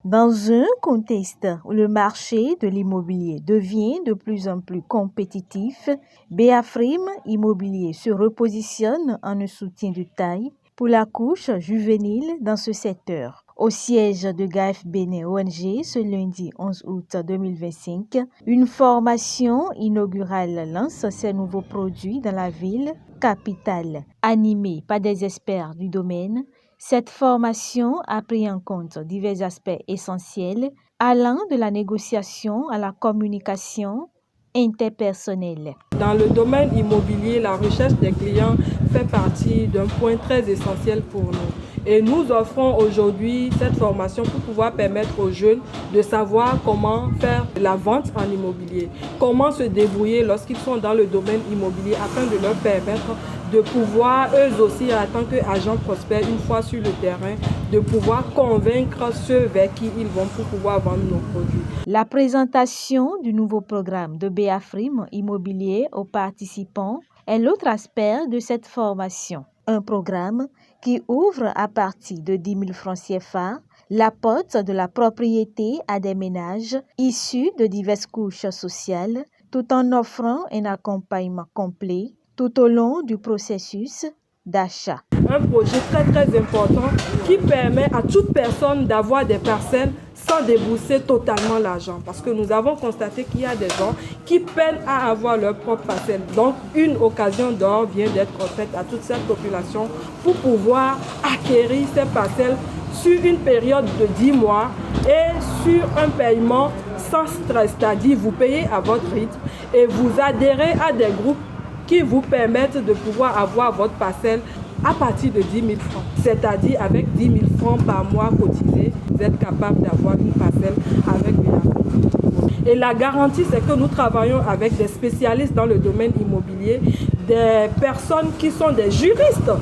Dans un contexte où le marché de l'immobilier devient de plus en plus compétitif, BAFRIM Immobilier se repositionne en un soutien de taille pour la couche juvénile dans ce secteur. Au siège de GAF Bénin ONG ce lundi 11 août 2025, une formation inaugurale lance ses nouveaux produits dans la ville capitale. Animée par des experts du domaine, cette formation a pris en compte divers aspects essentiels allant de la négociation à la communication interpersonnelle. Dans le domaine immobilier, la recherche des clients fait partie d'un point très essentiel pour nous. Et nous offrons aujourd'hui cette formation pour pouvoir permettre aux jeunes de savoir comment faire la vente en immobilier, comment se débrouiller lorsqu'ils sont dans le domaine immobilier afin de leur permettre de pouvoir, eux aussi, en tant qu'agents prospects, une fois sur le terrain, de pouvoir convaincre ceux vers qui ils vont pour pouvoir vendre nos produits. La présentation du nouveau programme de BAFRIM Immobilier aux participants est l'autre aspect de cette formation. Un programme qui ouvre à partir de 10 000 francs CFA la porte de la propriété à des ménages issus de diverses couches sociales, tout en offrant un accompagnement complet tout au long du processus d'achat. Un projet très important qui permet à toute personne d'avoir des parcelles sans débourser totalement l'argent. Parce que nous avons constaté qu'il y a des gens qui peinent à avoir leur propre parcelle. Donc une occasion d'or vient d'être faite à toute cette population pour pouvoir acquérir ces parcelles sur une période de 10 mois et sur un paiement sans stress. C'est-à-dire vous payez à votre rythme et vous adhérez à des groupes qui vous permettent de pouvoir avoir votre parcelle à partir de 10 000 francs. C'est-à-dire avec 10 000 francs par mois cotisés, vous êtes capable d'avoir une parcelle avec BAFRIM. Et la garantie, c'est que nous travaillons avec des spécialistes dans le domaine immobilier, des personnes qui sont des juristes.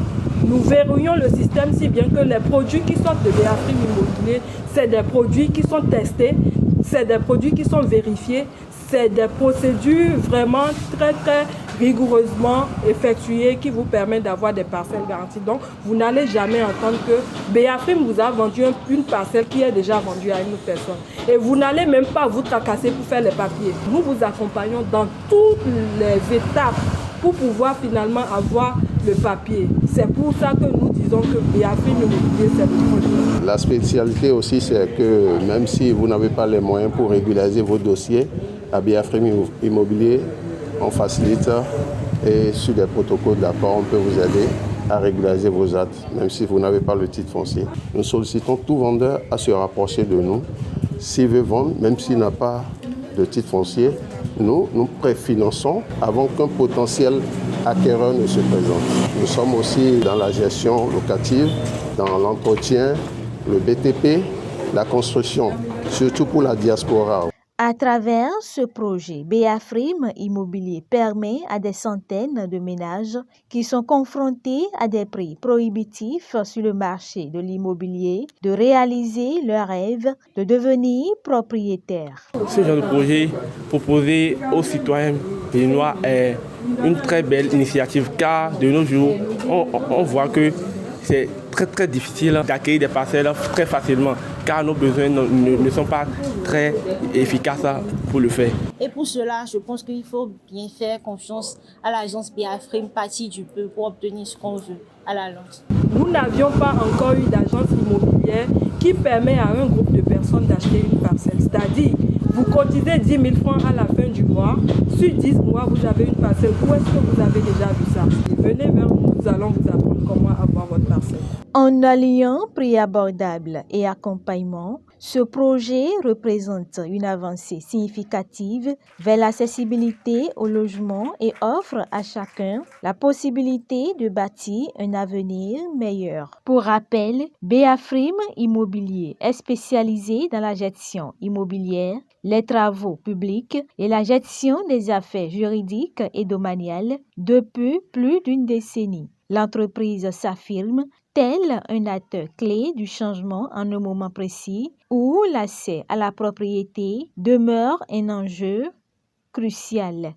Nous verrouillons le système si bien que les produits qui sortent de BAFRIM Immobilier, c'est des produits qui sont testés, c'est des produits qui sont vérifiés, c'est des procédures vraiment très rigoureusement effectuées qui vous permettent d'avoir des parcelles garanties. Donc, vous n'allez jamais entendre que BAFRIM vous a vendu une parcelle qui est déjà vendue à une autre personne. Et vous n'allez même pas vous tracasser pour faire les papiers. Nous vous accompagnons dans toutes les étapes pour pouvoir finalement avoir le papier. C'est pour ça que nous disons que BAFRIM Immobilier, c'est le projet. La spécialité aussi, c'est que même si vous n'avez pas les moyens pour régulariser vos dossiers, à BAFRIM Immobilier, on facilite et sur des protocoles d'accord, on peut vous aider à régulariser vos actes, même si vous n'avez pas le titre foncier. Nous sollicitons tout vendeur à se rapprocher de nous. S'il veut vendre, même s'il n'a pas de titre foncier, nous préfinançons avant qu'un potentiel acquéreur ne se présente. Nous sommes aussi dans la gestion locative, dans l'entretien, le BTP, la construction, surtout pour la diaspora. À travers ce projet, BAFRIM Immobilier permet à des centaines de ménages qui sont confrontés à des prix prohibitifs sur le marché de l'immobilier de réaliser leur rêve de devenir propriétaire. Ce genre de projet proposé aux citoyens béninois est une très belle initiative car de nos jours, on voit que c'est très difficile d'acquérir des parcelles très facilement car nos besoins ne sont pas très efficaces pour le faire. Et pour cela, je pense qu'il faut bien faire confiance à l'agence BAFRIM Partie du Peu pour obtenir ce qu'on veut à la longue. Nous n'avions pas encore eu d'agence immobilière qui permet à un groupe de personnes d'acheter une parcelle. C'est-à-dire, vous cotisez 10 000 francs à la fin du mois. Sur 10 mois, vous avez une parcelle. Où est-ce que vous avez déjà vu ça? Venez vers nous, nous allons vous apprendre comment avoir votre parcelle. En alliant prix abordable et accompagnement, ce projet représente une avancée significative vers l'accessibilité au logement et offre à chacun la possibilité de bâtir un avenir meilleur. Pour rappel, BAFRIM Immobilier est spécialisé dans la gestion immobilière, les travaux publics et la gestion des affaires juridiques et domaniales depuis plus d'une décennie. L'entreprise s'affirme tel un acteur clé du changement en un moment précis où l'accès à la propriété demeure un enjeu crucial.